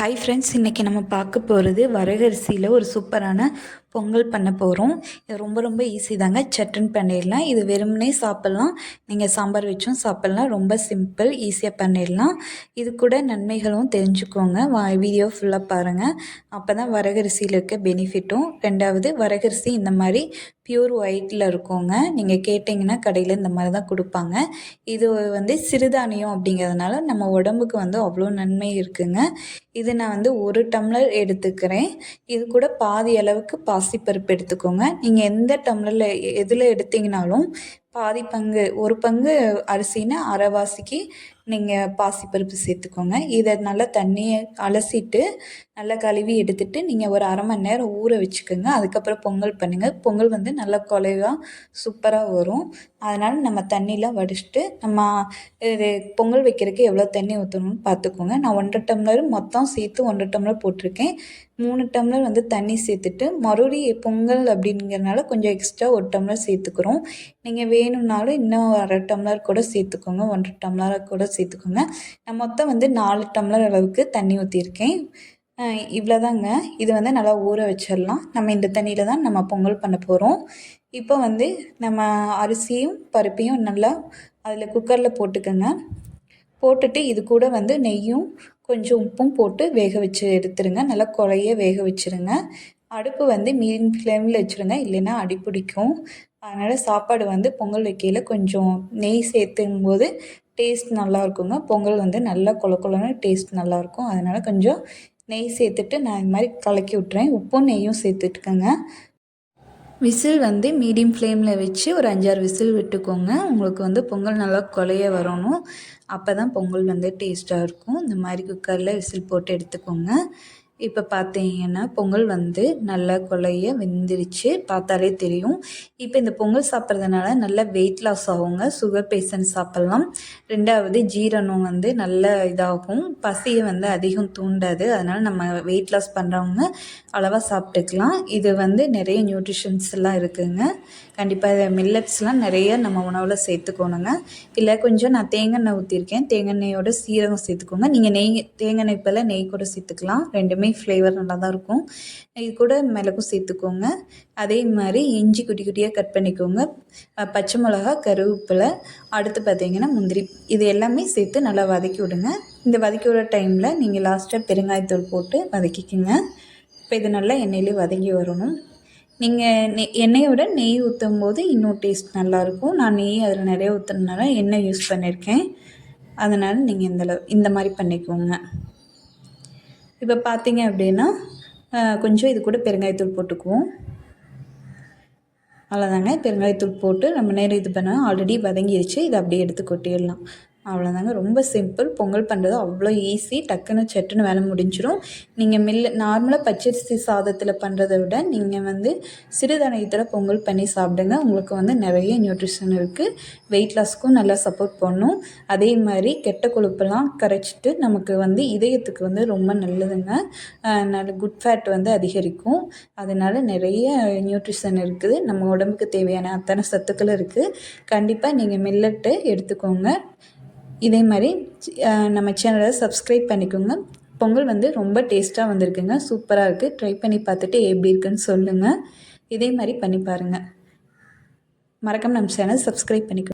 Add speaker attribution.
Speaker 1: Hi friends, இன்றைக்கி நம்ம பார்க்க போகிறது வரகரிசியில் ஒரு சூப்பரான பொங்கல் பண்ண போகிறோம். இது ரொம்ப ரொம்ப ஈஸி தாங்க, சட்டுன்னு பண்ணிடலாம். இது வெறுமனே சாப்பிட்லாம், நீங்கள் சாம்பார் வச்சும் சாப்பிட்லாம். ரொம்ப சிம்பிள், ஈஸியாக பண்ணிடலாம். இது கூட நன்மைகளும் தெரிஞ்சுக்கோங்க. வீடியோ ஃபுல்லாக பாருங்கள், அப்போ தான் வரகரிசியில் இருக்க பெனிஃபிட்டும். ரெண்டாவது, வரகரிசி இந்த மாதிரி பியூர் ஒயிட்டில் இருக்குங்க. நீங்கள் கேட்டிங்கன்னா கடையில் இந்த மாதிரி தான் கொடுப்பாங்க. இது சிறுதானியம் அப்படிங்கிறதுனால நம்ம உடம்புக்கு அவ்வளோ நன்மை இருக்குங்க. இது நான் 1 டம்ளர் எடுத்துக்கிறேன். இது கூட பாதி அளவுக்கு பாசிப்பருப்பு எடுத்துக்கோங்க. நீங்கள் எந்த டம்ளரில் எதில் எடுத்தீங்கனாலும் பாதி பங்கு, 1 பங்கு அரிசினா அரைவாசிக்கு நீங்கள் பாசிப்பருப்பு சேர்த்துக்கோங்க. இதை நல்லா தண்ணியை அலசிட்டு நல்லா கழுவி எடுத்துகிட்டு நீங்கள் ஒரு 1/2 மணி நேரம் ஊற வச்சுக்கோங்க. அதுக்கப்புறம் பொங்கல் பண்ணுங்கள். பொங்கல் நல்லா குலைவாக சூப்பராக வரும். அதனால் நம்ம தண்ணிலாம் வடிச்சிட்டு நம்ம இது பொங்கல் வைக்கிறதுக்கு எவ்வளோ தண்ணி ஊற்றணும்னு பார்த்துக்கோங்க. நான் 1.5 டம்ளர் மொத்தம் சேர்த்து 1 டம்ளர் போட்டிருக்கேன். 3 டம்ளர் தண்ணி சேர்த்துட்டு மறுபடியும் பொங்கல் அப்படிங்கிறனால கொஞ்சம் எக்ஸ்ட்ரா 1 டம்ளர் சேர்த்துக்கிறோம். நீங்கள் வேணும்னாலும் இன்னும் 1/2 டம்ளர் கூட சேர்த்துக்கோங்க, 1.5 டம்ளர் கூட சேர்த்துக்கோங்க. நான் மொத்தம் 4 டம்ளர் அளவுக்கு தண்ணி ஊற்றிருக்கேன். இவ்வளோதாங்க. இது நல்லா ஊற வச்சிடலாம். நம்ம இந்த தண்ணியில் தான் நம்ம பொங்கல் பண்ண போகிறோம். இப்போ நம்ம அரிசியும் பருப்பையும் நல்லா அதில் குக்கரில் போட்டுக்கோங்க. போட்டுட்டு இது கூட நெய்யும் கொஞ்சம் உப்பும் போட்டு வேக வச்சு எடுத்துருங்க. நல்லா குழைய வேக வச்சுருங்க. அடுப்பு மீடியம் ஃப்ளேமில் வச்சுருங்க, இல்லைன்னா அடி பிடிக்கும். அதனால் சாப்பாடு பொங்கல் வைக்கையில் கொஞ்சம் நெய் சேர்த்துங்கும்போது டேஸ்ட் நல்லாயிருக்குங்க. பொங்கல் நல்லா கொல கொலன்னு டேஸ்ட் நல்லாயிருக்கும். அதனால் கொஞ்சம் நெய் சேர்த்துட்டு நான் இது மாதிரி கலக்கி விட்றேன். உப்பும் நெய்யும் சேர்த்துட்டுக்கோங்க. விசில் மீடியம் ஃப்ளேமில் வச்சு ஒரு 5-6 விசில் விட்டுக்கோங்க. உங்களுக்கு பொங்கல் நல்லா குழைய வரணும். அப்போ தான் பொங்கல் டேஸ்ட்டாக இருக்கும். இந்த மாதிரி குக்கரில் விசில் போட்டு எடுத்துக்கோங்க. இப்போ பார்த்தீங்கன்னா பொங்கல் நல்லா குழைய வெந்துருச்சு, பார்த்தாலே தெரியும். இப்போ இந்த பொங்கல் சாப்பிட்றதுனால நல்லா வெயிட் லாஸ் ஆகுங்க. சுகர் பேஷண்ட் சாப்பிட்லாம். ரெண்டாவது ஜீரணம் நல்ல இதாகும். பசியை அதிகம் தூண்டாது. அதனால் நம்ம வெயிட் லாஸ் பண்ணுறவங்க அளவாக சாப்பிட்டுக்கலாம். இது நிறைய நியூட்ரிஷன்ஸ் எல்லாம் இருக்குதுங்க. கண்டிப்பாக இதை மில்லட்ஸ்லாம் நிறைய நம்ம உணவில் சேர்த்துக்கணுங்க. இல்லை கொஞ்சம் நான் தேங்காய் எண்ணெய் ஊற்றிருக்கேன். தேங்காய் எண்ணெயோட சீரகம் சேர்த்துக்கோங்க. நீங்கள் தேங்காய் எண்ணெய் இப்போல்லாம் நெய் கூட சேர்த்துக்கலாம். ரெண்டுமே ஃப்ளேவர் நல்லா தான் இருக்கும். இது கூட மிளகும் சேர்த்துக்கோங்க. அதே மாதிரி இஞ்சி குட்டி குட்டியாக கட் பண்ணிக்கோங்க. பச்சை மிளகா, கருவேப்பிலை, அடுத்து பார்த்திங்கன்னா முந்திரி, இது எல்லாமே சேர்த்து நல்லா வதக்கி விடுங்க. இந்த வதக்கி விடுற டைமில் நீங்கள் லாஸ்ட்டாக பெருங்காயத்தூள் போட்டு வதக்கிக்கோங்க. இப்போ இது நல்லா எண்ணெயிலே வதங்கி வரணும். நீங்கள் எண்ணெயை விட நெய் ஊற்றும் போது இன்னும் டேஸ்ட் நல்லாயிருக்கும். நான் நெய் அதில் நிறைய ஊற்றுறதுனால எண்ணெய் யூஸ் பண்ணியிருக்கேன். அதனால் நீங்கள் இந்த மாதிரி பண்ணிக்கோங்க. இப்போ பார்த்தீங்க அப்படின்னா கொஞ்சம் இது கூட பெருங்காயத்தூள் போட்டுக்குவோம். அவ்வளோதாங்க. பெருங்காயத்தூள் போட்டு நம்ம நேரம் இது பண்ணால் ஆல்ரெடி வதங்கிடுச்சு. இதை அப்படியே எடுத்து கொட்டிடலாம். அவ்வளோதாங்க. ரொம்ப சிம்பிள். பொங்கல் பண்ணுறது அவ்வளோ ஈஸி. டக்குன்னு சட்டுன்னு வேலை முடிஞ்சிடும். நீங்கள் நார்மலாக பச்சரிசி சாதத்தில் பண்ணுறதை விட நீங்கள் சிறுதானியத்தில் பொங்கல் பண்ணி சாப்பிடுங்க. உங்களுக்கு நிறைய நியூட்ரிஷன் இருக்குது. வெயிட் லாஸ்க்கும் நல்லா சப்போர்ட் பண்ணும். அதே மாதிரி கெட்ட கொழுப்பெல்லாம் கரைச்சிட்டு நமக்கு இதயத்துக்கு ரொம்ப நல்லதுங்க. நல்ல குட் ஃபேட் அதிகரிக்கும். அதனால் நிறைய நியூட்ரிஷன் இருக்குது. நம்ம உடம்புக்கு தேவையான அத்தனை சத்துக்களும் இருக்குது. கண்டிப்பாக நீங்கள் மில்லட்டு எடுத்துக்கோங்க. இதே மாதிரி நம்ம சேனலை சப்ஸ்கிரைப் பண்ணிக்கோங்க. பொங்கல் ரொம்ப டேஸ்ட்டாக வந்திருக்குங்க. சூப்பராக இருக்குது. ட்ரை பண்ணி பார்த்துட்டு எப்படி இருக்குன்னு சொல்லுங்கள். இதே மாதிரி பண்ணி பாருங்கள். மறக்காம நம்ம சேனல் சப்ஸ்கிரைப் பண்ணிக்கோங்க.